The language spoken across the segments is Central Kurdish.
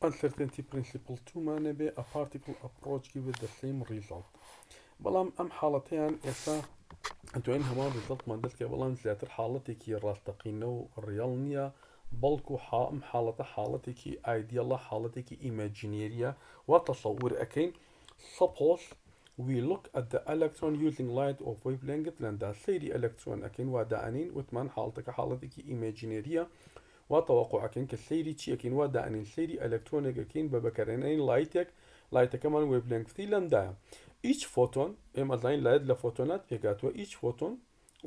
uncertainty principle 2 ما نبي a particle approach give the same result بەڵام ئەم حاڵەتەیان ئێستا ئەتوانین هەموو ریزڵتمان دەستکە بەڵام زیاتر حاڵەتێکی ڕاستەقینە و ڕیاڵ نییە بەڵکو ئەم حاڵەتە حاڵەتێکی ئایدیەڵە حاڵەتێکی ئیمەجینێریە وا تەسەور ئەەکەین suppose we look at the electron using light of wavelength لەندا سەیری ئەلەکترۆن ئەەکەین وا دائنین وتمان حاڵەتەکە حاڵەتێکی ئیمەجینێریە وا تەوەقوعەکەین کە سەیری چیەکەین وا دائنین سەیری ئەلەکترۆنێکەکەین بە بەکارهێنانی لایتەکەمان wavelengthی لەمدایە each photon ئێمە زانین لایت لە فۆتۆنات پێکاتوە each photon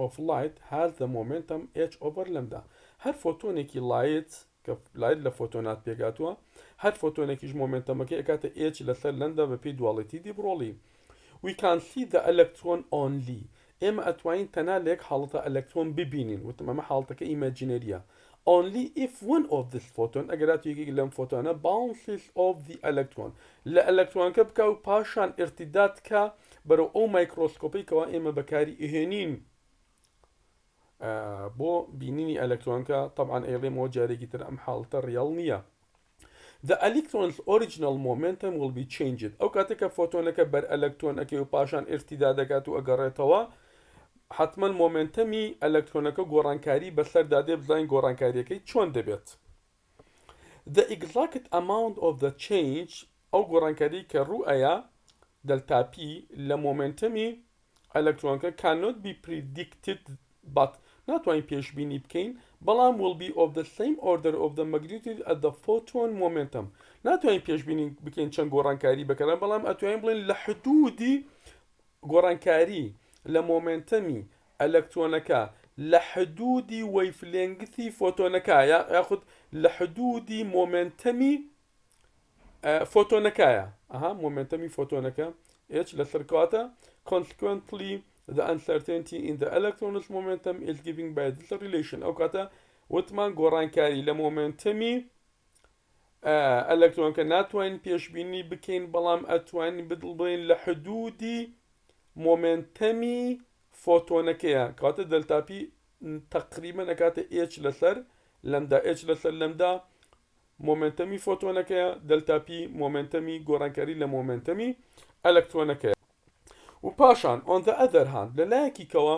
of light has the momentum h over lambda هەر فۆتۆنێکی لایت لە فۆتۆنات پێکاتوە هەر فۆتۆنێکیش مۆمنتەمەکە ئەکاتە h لەسەر لەندە بە پێی دوڵێتی دیبڕۆڵی we can see the electron only ئێمە ئەتوانین تەنها لە یەک حاڵەتە ئەلەکترۆن ببینین وتم ئەمە حاڵەتەکە ئیمەجینەریە only if one of this photon ئەگەرات یەکێک لەم فۆتۆنە bounces off the electron لە ئەلەکترۆنەکە بکە و پاشان ارتداد کە بەرەو ئەو مایکرۆسکۆپیکەوە ئێمە بەکاری ئێهێنین بۆ بینینی ئەلەکترۆنکە طبعا ئێڵێمەوە جارێکی تر ئەم حاڵەتە ڕیاڵ نییە The electron's original momentum will be changed ئەو کاتێکە فۆتۆنەکە بەر ئەلەکترۆن ئەەکەی و پاشان ارتداد دەکات و ئەگەڕێتەوە حتما مۆمنتەمی ئەلەکترۆنەکە گۆڕانکاری بەسەر دادێ بزانین گۆڕانکاریەکەی چۆن دەبێت The exact amount of the change ئەو گۆڕانکاری کە ڕوو ئەیە دەلتاپی لە مۆمنتەمی ئەلەکترۆنەکە cannot be predicted but ناتوانین پێشبینی بکەین بەڵام will be of the same order of the magnitude at the photon momentum ناتوانین پێشبینی بکەین چەند گۆڕانکاری بەکەران بەڵام ئەتوانین بڵێن لە حدودی گۆڕانکاری لە مۆمنتەمی ئەلەکترۆنەکە لە حدودی وەیفلێنگثی فۆتۆنەکایە یاخود لە حدودی مۆمنتەمی فۆتۆنەکایە مۆمنتەمی فۆتۆنەکە h لەسەر کاتە consequently the uncertainty in the electron's momentum is given by this relation ئەو کاتە وتمان گۆڕانکاری لە مۆمنتەمی ئەلەکترۆنکە ناتوانین پێشبینی بکەین بەڵام ئەتوانین بڵێن لە حدودی مۆمنتەمی فۆتۆنەکەیە کاتە دەلتاپی تقریبا ئەکاتە h لەسەر لەمدا h لەسەر لەمدا مۆمنتەمی فۆتۆنەکەیە دەلتاپی مۆمنتەمی گۆڕانکاری لە مۆمنتەمی ئەلەکترۆنەکەیە و پاشان on the other hand لەلایەکیکەوە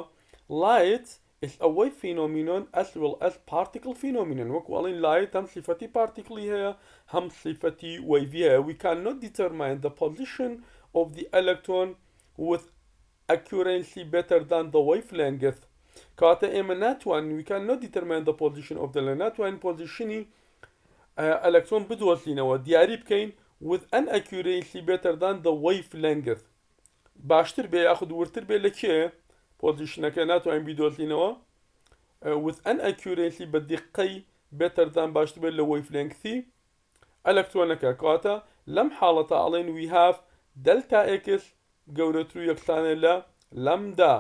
light is a wave phenomenon as well as particle phenomenon وەکو ئەڵین light هەم صفەتی particle هەیە هەم صفەتی wave هەیە we cannot determine the position of the electron with accuracy better than the wavelength کاتە ئێمە ناتوانین we cannot determine the position of the ناتوانین پۆزیشنی ئەلەکترۆن بدۆزینەوە دیاری بکەین with an accuracy better than the wavelength باشتر بێ یاخود ورتر بێ لە کێ پۆزیشنەکە ناتوانین بیدۆزینەوە with an accuracy بە دیقەی better than باشتر بێت لە wavelengthی ئەلەکترۆنەکە کاتە لەم حاڵەتە ئەڵێن we have delta x گەورەتر و یەکسانە لە لەمدا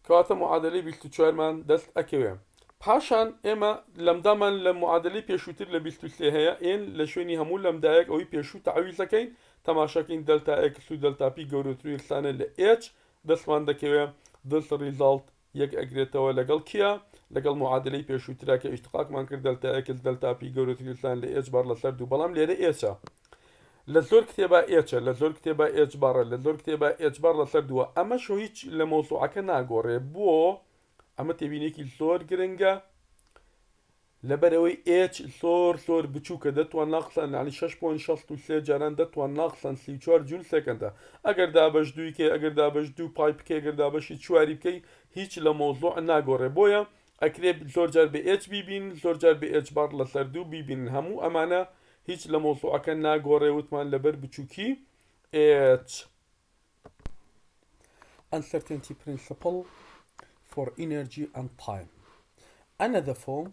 کاتە معادلەی 24 مان دەست ئەکەوێ پاشان ئێمە لەمدامان لە معادلەی پێشووتر لە 23 هەیە ئێن لە شوێنی هەموو لەمدایەک ئەوی پێشوو تەعویزەکەین تەماشاکەین دلتا x و دلتاپی گەورەتر و یەکسانە لە h دەستمان دەکەوێت this result یەک ئەگرێتەوە لەگەڵ کیە لەگەڵ معادلەی پێشووترا کە ئیشتقاقمان کرد دلتا x دلتاپی گەورەتر و یەکسان لە h بار لەسەر دوو بەڵام لێرە h لە زۆر کتێبە h لە زۆر کتێبە h بارە لە زۆر کتێبە h بار لەسەر دووە ئەمە شو هیچ لە مۆزوعەکە ناگۆڕێ بۆ ئەمە تێبینێکی زۆر گرنگە لەبەرەوەی h زۆر بچووکە دەتوان ناقسان علی 6.63 جاران دەتوان ناقسان 34 جول سەکەندە ئەگەر دابەش دوویکە ئەگەر دابەش دوو پای بکەی ئەگەر دابەشی چواری بکەی هیچ لە مۆزوع ناگۆڕێ بۆیە ئەکرێ زۆر جار بە h بیبین زۆر جار بە h بار لەسەر دوو بیبین هەموو ئەمانە هیچ لە مۆزوعەکە ناگۆڕێ وتمان لەبەر بچووکی h uncertainty principle for energy and time another form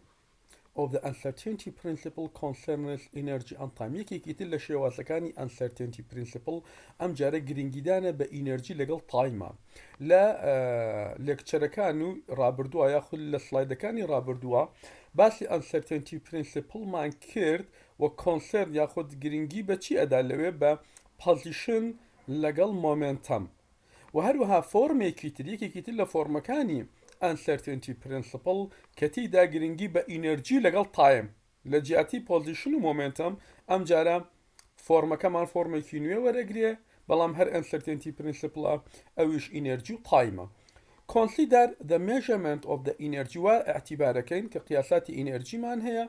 of the uncertainty principle concerns energy and time یەکێکی تر لە شێوازەکانی uncertainty principle ئەم جارە گرنگیدانە بە ئینەرژی لەگەڵ تایمە لە لێکچەرەکان و ڕابردووە یاخود لە سلایدەکانی ڕابردووە باسی uncertainty principle مان کرد و کۆنسەرن یاخود گرنگی بە چی ئەدا لەوێ بە پۆزیشن لەگەڵ مۆمنتەم و هەروەها فۆرمێکی تر یەکێکی تر لە فۆرمەکانی uncertainty principle کە تێیدا گرنگی بە ئینەرژی لەگەڵ تایم لە جیاتی پۆزیشن و مۆمنتەم ئەم جارە فۆرمەکەمان فۆرمێکی نوێ وەرەگرێ بەڵام هەر uncertainty principle ئەویش ئینەرجی و تایمە. Consider the measurement of the energy و اعتیبارەکەین کە قیاساتی ئینەرجیمان هەیە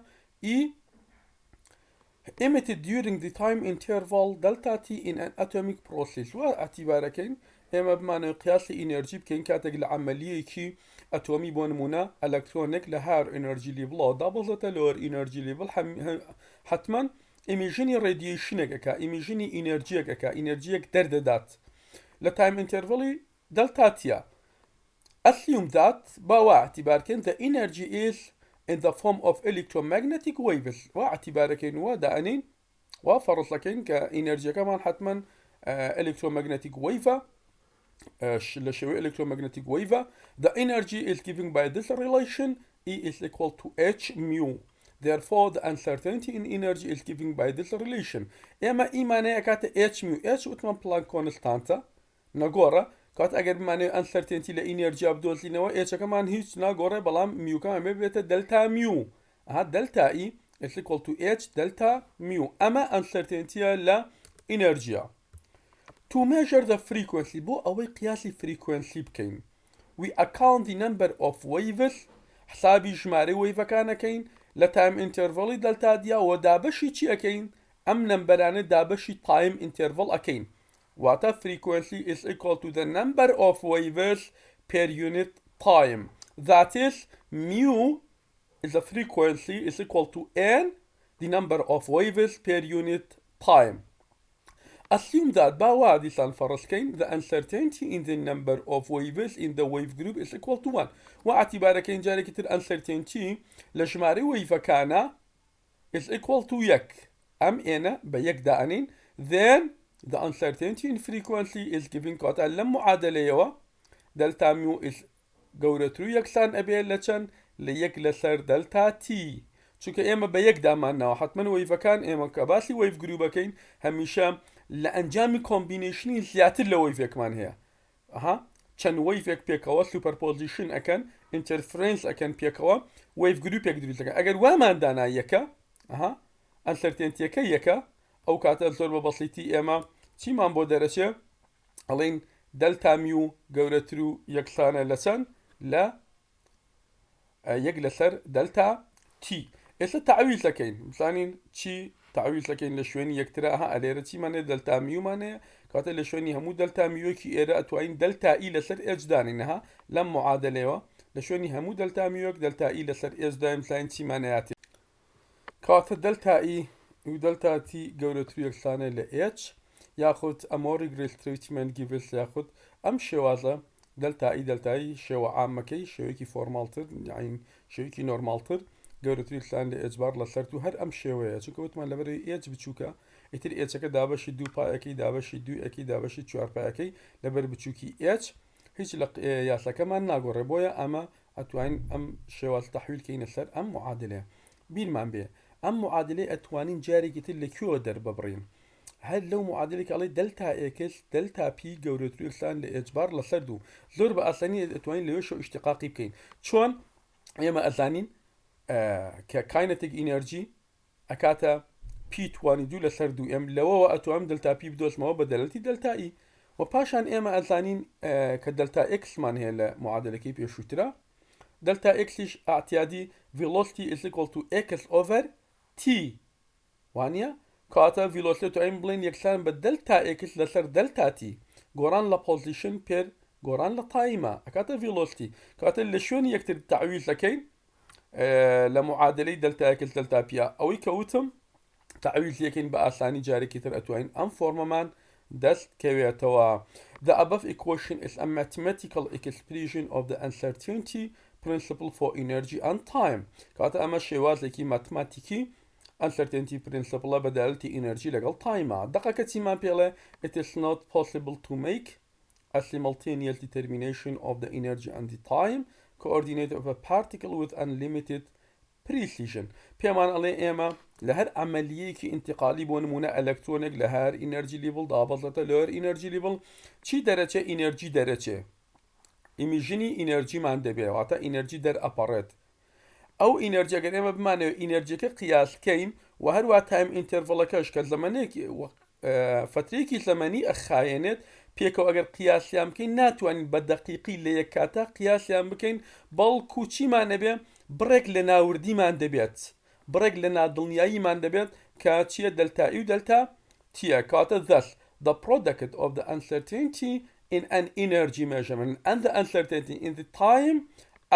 emitted during the time interval delta t in an atomic process و اعتیبارەکەین ئێمە بمانە قیاسی ئینەرجی بکەین کاتێک لە عملیەیەکی ئەتۆمی بۆ نمونە ئەلەکترۆنێک لە هەر ئەنەرجی لیڤڵەوە دابەزێتە لۆر ئینەرجی لیڤڵ حتمما ئیمیژنی ڕێدیێشنێکەکە ئیمیژنی ئینەرجیەکەکە ئینەرجیەک دەردەدات لە تایم ئینتەرڤڵی دەلتاتیە. Assume that باوا اعتباركين the energy is in the form of electromagnetic waves واعتباركين ودانين وفرض لكن كإنرجي كمان حتما electromagnetic wave لشوي electromagnetic wave the energy is given by this relation E is equal to H mu. Therefore the uncertainty in energy is given by this relation. اما معناها كات H mu H وتمان بلانك كونستانتا نغورا كات اگر بمعنى uncertainty لإنرجي بدوزينوا H كمان هيچ نغورا بلام ميو كمان بيبتا دلتا ميو دلتا E is equal to H delta mu. اما uncertainty لإنرجي. To measure the frequency بو أوي قياسي frequency بكين we account the number of waves حسابي جماري ويفا كان كين لتايم انترفال دلتا ديا ودابشي چي اكين ام نمبرانه دابشي تايم انترفال اكين واتا frequency is equal to the number of waves per unit time. That is mu is the frequency is equal to n the number of waves per unit time. Assume that باوادي سنفرسكين the uncertainty in the number of waves in the wave group is equal to 1 واعتباركين جاري كتير uncertainty لجماري ويفا كان is equal to يك ام انا بيك دانين then the uncertainty in frequency is given قطع لم معادلة يوا دلتا ميو is قورترو يكسان ابي لچن ليك لسر دلتا تي چونك اما بيك دامانا حتما ويفا كان اما كباسي ويف جروبكين هميشه لأنجامي كومبينيشني زياتر لويفك مان هي چەند وەیڤێک پێکەوە سوپەرپۆزیشن ئەکەن ئینتەرفرنس ئەکەن پێکەوە وەیڤ گروپێک دروستەکە ئەگەر وامان دانا یەکە ئەنسەرتێنتیەکە یەکە ئەو کاتە زۆر بە بەسیتی ئێمە چیمان بۆ دەرەچێ ئەڵێن دەلتا میو گەورەتر و یەکسانە لە چەند لە یەک لەسەر دەلتا تی. ئێستا تعویز دەکەین بزانین چی تعویز دەکەین لە شوێنی یەکترا ئەلێرە چیمانێ دەلتا میومانەیە کاتە لە شوێنی هەموو دەلتا میوەکی ئێرە ئەتوانین دەلتا ئی لەسەر ئێچ دانینەها لەم معادلەیەوە لە شوێنی هەموو دەلتا میوەک دەلتا ئی لەسەر ئێچ دایم زانین چیمانەیەتی کاتە دەلتا ئی و دەلتا تی گەورەتر و یەکسانە لە ئێچ یاخود ئەمۆری گرێستریتمنت گیڤس یاخود ئەم شێوازە دەلتا ئی دەلتایی شێوە عامەکەی شێوەیەکی فۆرماڵتر یاین شێوەیەکی نۆرماڵتر گەورەتر یەکسان لە ئێچبار لەسەر و هەر ئەم شێوەیە چونکە وتمان لەبەرەوەی ئێچ بچووکە ئیتر ئێچەکە دابەشی دوو پایەکەی دابەشی دووەکەی دابەشی چوار پایەکەی لەبەر بچووکی ئێچ هیچ لە یاسەکەمان ناگۆڕێ بۆیە ئەمە ئەتوانین ئەم شێواز تەحویلکەینە سەر ئەم معادلەیە. بیرمان بێ ئەم معادلەی ئەتوانین جارێکی تر لەکوێوە دەرببڕین هەر لەو معادلێک ئەڵێ دەلتا ئێکس دەلتا پی گەورەتر یەکسان لە ئێچبار لەسەر دوو زۆر بە ئاسانی ئەتوانین لەوێشەوە ئیشتقاقی بکەین چۆن ئێمە ئەزانین کە کاینەتێک ئینەرجی ئەکاتە پی توانی دوو لەسەر دوو ئەم لەوەوە ئەتوانم دەلتا پی بدۆزمەوە بە دەلەتی دەلتا ئی و پاشان ئێمە ئەزانین کە دەلتا ئێکسمان هەیە لە معادلەکەی پێشووترە دەلتا ئێکسیش ئاعتیادی velocity is equal to x over t وانە کاتە velocity تو ئەم بڵێن یەکسان بە دەلتا ئێکس لەسەر دەلتا تی گۆڕان لە پۆزیشن پێر گۆڕان لە تایمە ئەکاتە velocity کاتە لە شوێنی یەکتر تعویز دەکەین لە معادلەی دەلتا ئێکس دەلتا پیە ئەوەی کەوتم تعویز یەکەین بە ئاسانی جارێکی تر ئەتوانین ئەم فۆرمەمان دەست کەوێتەوە. The above equation is a mathematical expression of the uncertainty principle for energy and time. کاتە ئەمە شێوازێکی ماتماتیکی uncertainty principle بە دەلتی ئینەرجی لەگەڵ تایمە دقەکە چیمان پێڵێ it is not possible to make a simultaneous determination of the energy and the time coordinate of a particle with unlimited precision. پێمان ئەڵێ ئێمە لە هەر ئەمەلیەیەکی ئینتقالی بۆ نمونە ئەلەکترۆنێک لە هەر ئینەرجی لیڤڵ دابەزێتە لەوەر ئینەرجی لیڤڵ چی دەرەچێ ئینەرجی دەرەچێ ئیمیژنی ئینەرجیمان دەبێ واتە ئینەرجی دەرئەپەڕێت ئەو ئینەرجی ئەگەر ئێمە بمانەوە ئینەرجیەکە قیاسکەین و هەروە تایم ئینتەرڤڵەکەش کە زەمانەیەکی فترەیەکی زەمانی ئەخایێنێت پێکەوە ئەگەر قیاسیان بکەین ناتوانین بە دەقیقی لە یەک کاتە قیاسیان بکەین بەڵکو چیمان نەبێ بڕێک لە ناوردیمان دەبێت بڕێک لە نادڵنیاییمان دەبێت کە چیە دەلتایی و دەلتا تیە کاتە thus the product of the uncertainty in an energy measurement and the uncertainty in the time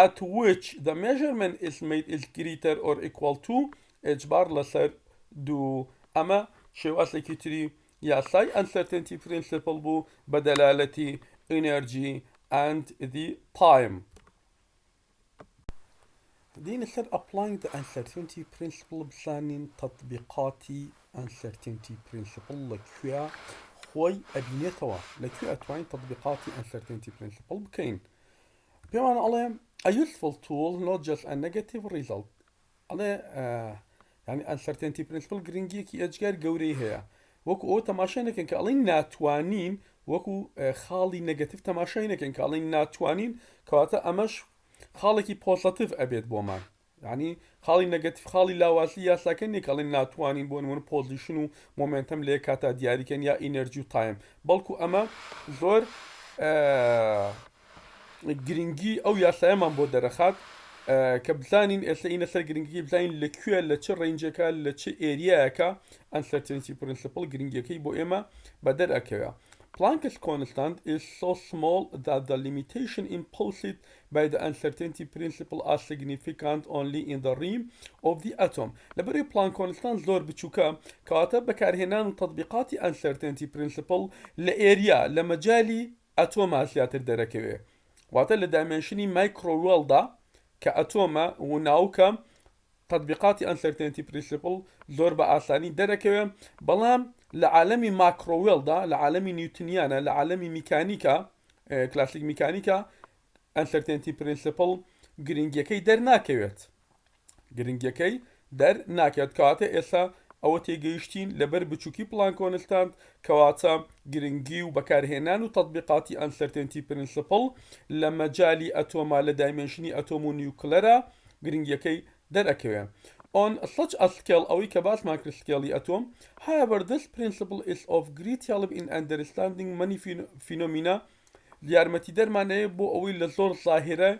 at which the measurement is made is greater or equal to h bar لەسەر 2 ئەمە شێوازێکی تری یاسای uncertainty principle بوو بە دەلالەتی energy and the time. دين سر applying the uncertainty principle بزانين تطبيقاتي uncertainty principle لكويا خوي أبينيتوا لكويا أتوين تطبيقاتي uncertainty principle بكين بمعنى عليه a useful tool not just a negative result عليه يعني uncertainty principle گرنگی کی اجگر گوری هەیە وەکو ئەو تەماشای نەکەن کە ئەڵێن ناتوانین وەکو خاڵی نەگەتیڤ تەماشای نەکەن کە ئەڵێن ناتوانین کەواتە ئەمەش خاڵێکی پۆزتیڤ ئەبێت بۆمان یعنی خاڵی نەگەتیڤ خاڵی لاوازی یاساکە نیە کە ئەڵێن ناتوانین بۆ نمونە پۆزیشن و مۆمنتەم لێ کاتا دیاریکەن یا ئینەرجی و تایم بەڵکو ئەمە زۆر گرنگی ئەو یاسایەمان بۆ دەرەخات کە بزانین ئێستا ئینە سەر گرنگی بزانین لەکوێ لە چ ڕێنجەکە لە چ ئێریایەکە uncertainty principle گرنگیەکەی بۆ ئێمە بەدەرئەکەوێ. Planck's constant is so small that the limitation imposed by the uncertainty principle are significant only in the realm of the atom. لەبەرەوەی Planck constant زۆر بچووکە کەواتە بەکارهێنان و تەطبیقاتی uncertainty principle لە ئێریا لە مەجالی ئەتۆما زیاتر دەرەکەوێ واتە لە دایمێنشنی مایکرۆوێڵدا کە ئەتۆمە و ناوکە تطبیقاتی uncertainty principle زۆر بە ئاسانی دەرەکەوێ بەڵام لە عالەمی ماکرۆوێڵدا لە عالەمی نیوتنیانە لە عالەمی میکانیکە کلاسیک میکانیکە uncertainty principle گرنگیەکەی دەرناکەوێت گرنگیەکەی دەرناکەوێت کەواتە ئێستا ئەوە تێگەیشتین لەبەر بچووکی Planck constant کەواتە گرنگی و بەکارهێنان و تطبیقاتی uncertainty principle لە مەجالی ئەتۆما لە دایمێنشنی ئەتۆم و نیوکلەرە گرنگیەکەی دەرەکەوێت. On such a scale ئەوەی کە باسمان کرد سکێڵی ئەتۆم however this principle is of great help in understanding many phenomena یارمەتی دەرمانەیە بۆ ئەوەی لە زۆر ظاهرە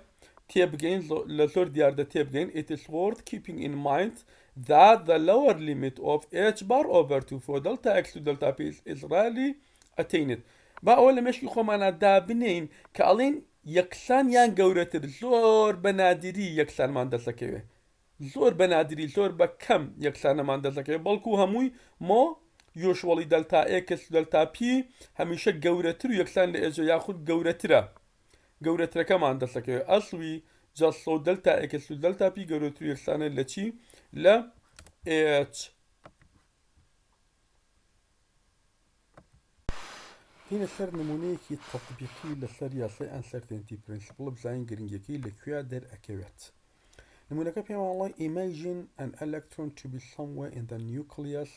تێبگەین لە زۆر دیاردە تێبگەین it is worth keeping in mind that the lower limit of h bar over 2 for delta x to delta p is rarely attained. با ئەوە لە مێشکی خۆمانە دابنین کە ئەڵێن یەکسان یان گەورەتر زۆر بەنادری یەکسانمان دەسەکەوێ زۆر بەنادری زۆر بە کەم یەکسانەمان دەسەکەوێ بەڵکو هەمووی مۆ یۆشوەڵی دەلتا x دەلتا p هەمیشە گەورەتر و یەکسان لە ئێجە یاخود گەورەترەکەمان دەسەکەوێ ئەسوی جەسۆ دەلتا x دەلتا p گەورەتر و یەکسانە لە چی لە h. هینە سەر نمونەیەکی تەطبیقی لەسەر یاسای uncertainty principle بزانین گرنگیەکەی لەکوێ دەرئەکەوێت. نمونەکە پێم وڵی imagine an electron to be somewhere in the nucleus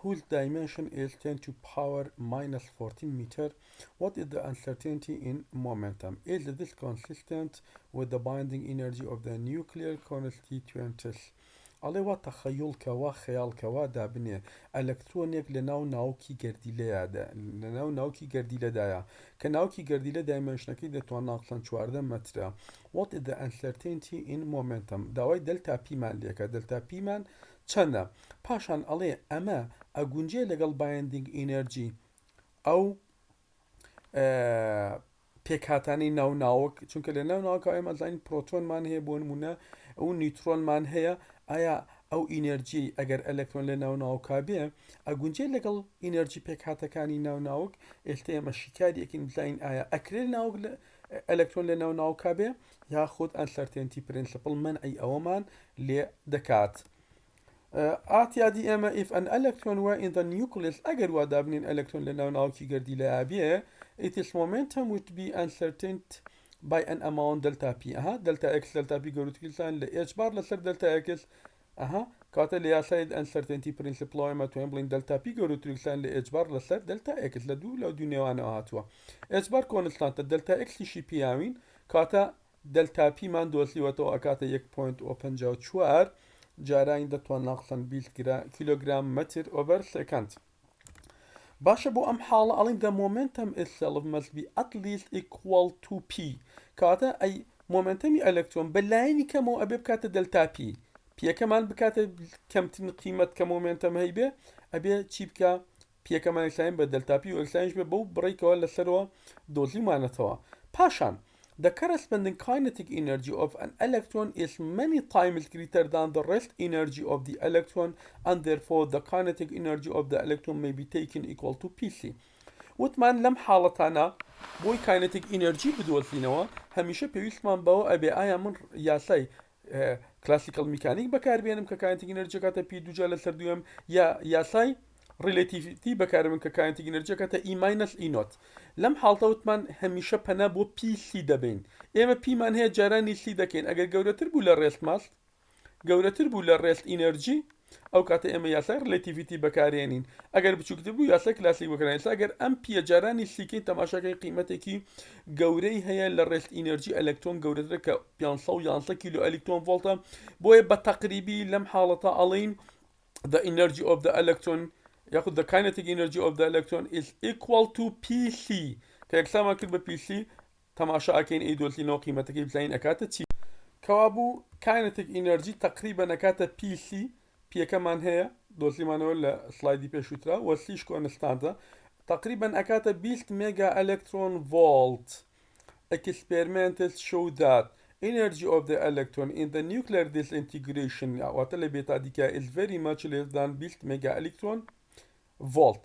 whose dimension is 10 to power minus 14 meter. What is the uncertainty in momentum? Is this consistent with the binding energy of the nuclear constituents? ئەڵێ وا تەخەیوڵکەوە خەیاڵکەوە دابنێ ئەلەکترۆنێک لە ناوکی گەردیلەیەدا لە ناوکی گەردیلەدایە کە ناوکی گەردیلە دایمەنشنەکەی دەتوانێت 14 مەترە. What is the uncertainty in momentum? داوای دەلتا پیمان لێکە دەلتا پیمان چەندە پاشان ئەڵێ ئەمە ئەگونجێ لەگەڵ binding energy ئەو پێکهاتانی ناوناوک چونکە لە ناوناوکە ئێمە زانین پرۆتۆنمان هەیە بۆ نمونە ئەو نیوترۆنمان هەیە ئایا ئەو ئینەرجی ئەگەر ئەلەکترۆن لە ناوناوکا بێ ئەگونجێ لەگەڵ ئینەرجی پێکهاتەکانی ناوناوک ئێستا ئێمە شیکاریەکەین بزانین ئایا ئەکرێت ناوک ئەلەکترۆن لە ناوناوکا بێ یاخود uncertainty principle منعی ئەوەمان لێ دەکات. ئاتیادی ئێمە if an electron were in the nucleus ئەگەر وا دابنین ئەلەکترۆن لە ناوناوکی گەردیلەیە بێ its momentum would be uncertain by an amount delta p delta x delta p گەورەترین لە h bar لەسەر delta x کاتە لە یاسای uncertainty principle ئێمە توانین بڵین delta p گەورەترین لە h bar لەسەر delta x لە دوو نێوانەوە هاتووە h bar کۆنستانتە delta x شی پیاوین کاتە دلتا بي مان دۆزیوەتەوە ئەکاتە 1.54 جارانی دەتوان ناقسەن 20 کیلوگرام متر ئۆڤەر سەکەند. باشە بۆ ئەم حاڵە ئەڵین the momentum itself must be at least equal to p کاتە ئەی مۆمنتەمی ئەلکترۆن بە لایەنی کەمەوە ئەبێ بکاتە دلتا پی پیەکەمان بکاتە کەمترین قیمەت کە مۆمنتەم هەیبێ ئەبێ چی بکە پیەکەمان ئەکسلاین بە دلتا پی و ئەکسلاینش بێ بەو بڕێکەوە لەسەرەوە دۆزیمانەتەوە. پاشان the corresponding kinetic energy of an electron is many times greater than the rest energy of the electron and therefore the kinetic energy of the electron may be taken equal to Pc. وتمان لەم حاڵەتانە بۆی kinetic energy بدۆزینەوە هەمیشە پێویستمان بەوە ئەبێ ئایا من یاسای کلاسیکل میکانیک بەکاربێنم کە kinetic energy کاتە پی دووجا لەسەر دوێم یا یاسای ریلیتیڤیتی بەکاربن کە kinetic energy کاتە E minus E naught. لەم حاڵتە وتمان هەمیشە پەنا بۆ PC دەبین ئێمە پیمان هەیە جارانی سی دەکەین ئەگەر گەورەتر بوو لە ڕێست ماست گەورەتر بوو لە ڕێست ئینەرجی ئەو کاتە ئێمە یاسای ریلیتیڤیتی بەکارێنین ئەگەر بچووکتر بوو یاسای کلاسیک بەکارێنین ئەگەر ئەم پیە جارانی سیکەین تەماشاکەی قیمەتێکی گەورەی هەیە لە ڕێست ئینەرجی ئەلکترۆن گەورەتر کە 511 کیلو ئەلکترۆن ڤۆڵتە بۆیە بە تەقریبی لەم حاڵەتە ئەڵین the energy of the electron ياخذ the kinetic energy of the electron is equal to PC كيكساما كل PC تماشا أكين أي دولتينو قيمتك بزين أكاتا تي كوابو kinetic energy تقريبا أكاتا PC بي كمان هي دولتي ما ولا سلايدي بيشوترا وسيش كونستانتا تقريبا أكاتا 20 ميجا إلكترون فولت. Experiments show that energy of the electron in the nuclear disintegration is very much less than 20 ميجا إلكترون فولت.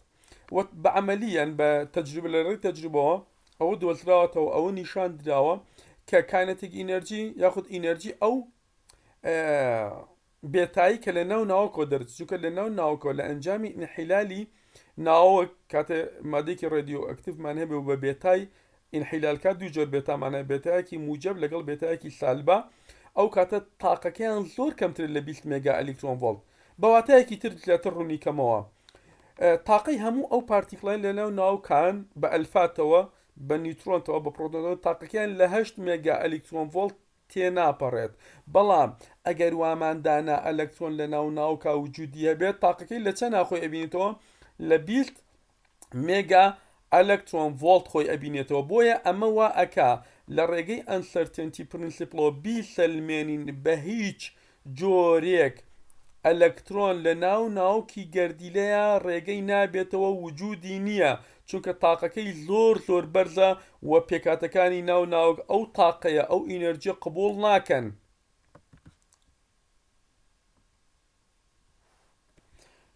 وعمليا بتجربة لري تجربة أو دوزراته أو نشان دراوة ككاينتيك إنرجي ياخد إنرجي أو بيتاي كلناو ناوكو درت شو كلناو ناوكو لأنجامي انحلالي ناو كات ماديك راديو أكتيف معناه ببيتاي انحلال كادو جور بيتا معناه بيتاي كي موجب لقل بيتاي كي سالبة أو كات طاقة كان زور كم تر اللي 20 ميجا إلكترون فولت بواتاي كي ترجع تروني كموا طاقي همو أو بارتيكلين لناو ناو كان بألفاتوا بنيوترون توا ببروتون طاقة كان لهشت ميجا إلكترون فولت تينا بريد بلام أجر وامان دانا إلكترون لناو ناو كوجودية بيت طاقة كان لتنا خوي أبينتوا لبيلت ميجا إلكترون فولت خوي أبينتوا بويا أما وأكا لرجي uncertainty principle بيسلمين بهيج جوريك ئەلکترۆن لە ناوکی گەردیلەیە ڕێگەی نابێتەوە وجودی نییە چونکە تاقەکەی زۆر بەرزە و پێکاتەکانی ناوک ئەو تاقەیە ئەو ئینەرجی قبول ناکەن.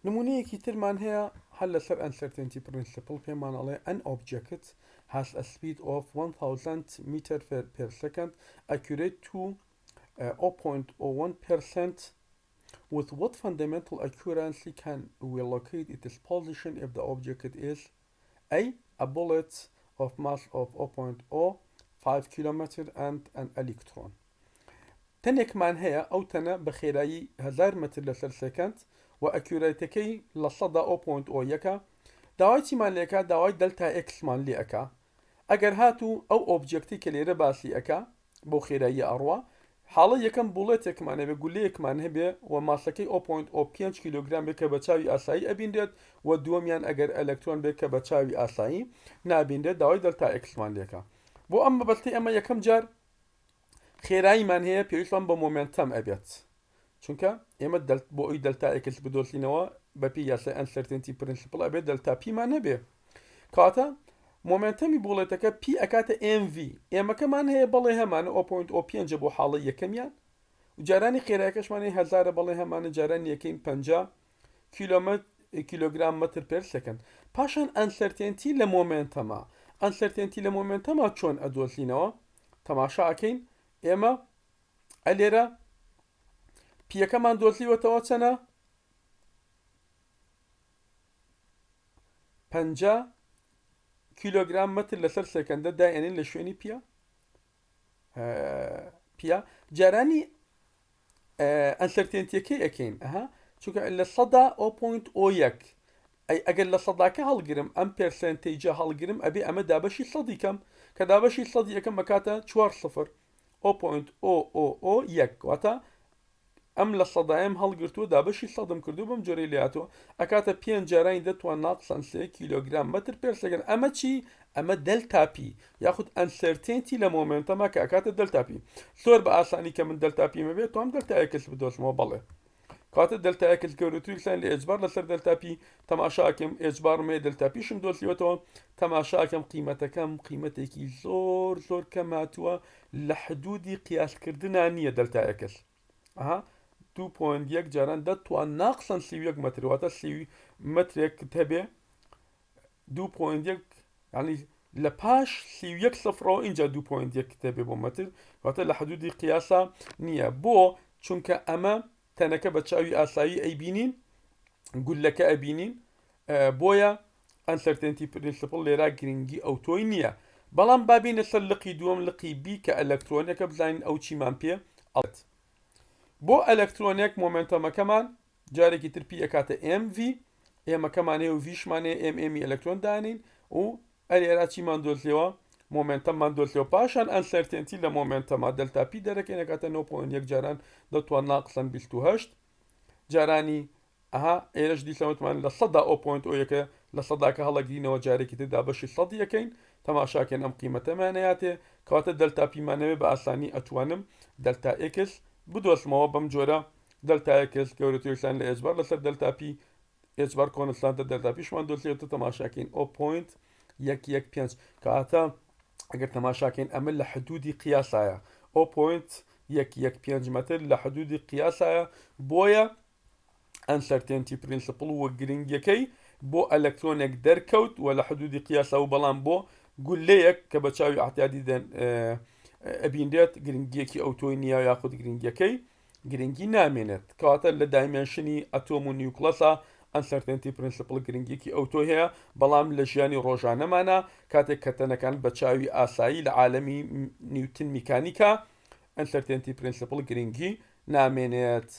نمونەیەکی ترمان هەیە هەل لەسەر uncertainty principle پێمان ئەڵێ an object has a speed of 1000 meter per second accurate to 0.01%. With what fundamental accuracy can we locate its position if the object is a bullet of mass of 0.05 km and an electron. تنك مان هي أو تنا بخيراي 1000 متر لسر سكند وأكوريتكي لصدى 0.0 يكا داويتي مان ليكا داوي دلتا إكس مان ليكا أجر هاتو أو أوبجكتي كليرة باسي أكا بو خيراي أروى حاڵە یەکەم بوڵێتێکمانە بێ گولەیەکمان هەبێ و ماسەکەی 0.05 کیلوگرام بێت کە بە چاوی ئاسایی ئەبیندێت و دووەمیان ئەگەر ئەلکترۆن بێت کە بە چاوی ئاسایی نابیندێت داوای دەلتا ئێکسمان لێکە. بۆ ئەم بەبەستی ئەمە یەکەم جار خێراییمان هەیە پێویستمان بە مۆمنتەم ئەبێت چونکە ئێمە بۆ ئەوی دەلتا ئێکس بدۆزینەوە بەپی یاسای uncertainty principle ئەبێت دەلتا پیمان هەبێ کاتە مۆمنتەمی بوڵێتەکە پی ئەکاتە MV ئێمەکەمان هەیە بەڵێ هەمانە 0.05 بۆ حاڵە یەکەمیان و جارانی خێرایەکەشمانی 1000 بەڵێ هەمانە جارانی یەکەین 50 کیلوگرام متر پێر سەکەند. پاشان ئەنسەرتێنتی لە مۆمنتەمە ئەنسەرتێنتی لە مۆمنتەمە چۆن ئەدۆزینەوە تەماشا ئەکەین ئێمە ئەلێرە پیەکەمان دۆزیوەتەوە چەنە 50 کیلوگرام متر لەسەر سەکەندە دایێنین لە شوێنی پیە جارانی ئەنسەرتێنتیەکەی ئەکەین چونکە لە سەدا 0.01 ئەگەر لە سەداکە هەڵگرم ئەم پێرسەنتەیجە هەڵگرم ئەبێ ئەمە دابەشی سەدی کەم کە دابەشی سەدی یەکەم بکاتە 4 سفر 0.000 واتە ئەم لە سەدایم هەڵگرتووە دابەشی سەدم کردو بەم جۆرەی لاتەوە ئەکاتە 5 جارانی دەتوان ناقسەن 3 کیلۆگرام مەتر پێ سەکەن ئەمە چی ئەمە دەلتاپی یاخود ئەنسەرتێنتی لە مۆمنتەما کە ئەکاتە دەلتاپی زۆر بە ئاسانی کە من دەلتاپی مەبێت تۆم دەلتایەکەس بدۆشمەوە بەڵێ کاتە دەلتایەکەس گەورەترین لە ئێجبار لەسەر دەلتاپی تەماشاکەم ئێجبارمێ دەلتاپیشم دۆزیوەتەوە تەماشاکەم قیمەتەکەم قیمەتێکی زۆر کەم هاتووە لە حدودی قیاسکردنا نییە دەلتایەکەس 2.1 جاران دەتوان ناقسەن 31 مەتر واتە 30 مەترێک هەبێ 2.1 ینی لە پاش 31 سەفرەوە اینجا 2.1 کتێبێ بۆ مەتر واتە لە حدودی قیاسا نییە بۆ چونکە ئەمە تەنەکە بە چاوی ئاسایی ئەیبینین گولەکە ئەبینین بۆیە ئەنسەرتێنتی پرینسپڵ لێرا گرنگی ئەو تۆی نییە بەڵام بابینە سەر لقی دووەم لقی بی کە ئەلەکترۆنەکە بزانین ئەو چیمان پێ ئەڵێت بۆ ئەلەکترۆنێک مۆمنتەمەکەمان جارێکی تر پی ئەکاتە MV ئێمەکەمانەیە و ڤیشمانەیە MMی ئەلەکترۆن دانین و ئەلێرا چیمان دۆزیەوە مۆمنتەممان دۆزیەوە پاشان ئەنسەرتێنتی لە مۆمنتەما دەلتاپی دەرەکەین ئەکاتە 9.1 جاران دەتوان ناقسەن 28 جارانی ئێرەش دیسەوتمان لە سەدا 0.0 لە سەداکە هەڵەگرینەوە جارێکی تر دابەشی سەد یەکەین تەماشاکەن ئەم قیمەتەمانەیەاتێ کەواتە دەلتاپیمانەوێ بە ئاسانی ئەتوانم دەلتا ئێکس بدۆسمەوە بەم جۆرە دەلتایەکەس گەورەترشان لە ئێجبار لەسەر دەلتاپی ئێجبار کۆنستانتە دەلتاپیشمان دۆزیێتە تەماشاکەین 0.115 کەواتە ئەگەر تەماشاکەین ئەمە لە حدودی قیاسایە 0.115 مەتر لە حدودی قیاسایە بۆیە ئەنسەرتێنتی پرینسپڵ وە گرنگیەکەی بۆ ئەلەکترۆنێک دەرکەوت و لە حدودی قیاسا و بەڵام بۆ گولەیەک کە بە چاوی احتیادی ئەبیندێت گرنگیەکی ئەوتۆی نییە یاخود گرنگیەکەی گرنگی نامێنێت کەواتە لە دایمێنشنی ئەتۆم و نیوکلەسا ئەنسەرتێنتی پرینسپڵ گرنگیەکی ئەوتۆ هەیە بەڵام لە ژیانی ڕۆژانەمانە کاتێک کە تەنەکان بە چاوی ئاسایی لە عالەمی نیوتن میکانیکا ئەنسەرتێنتی پرینسپڵ گرنگی نامێنێت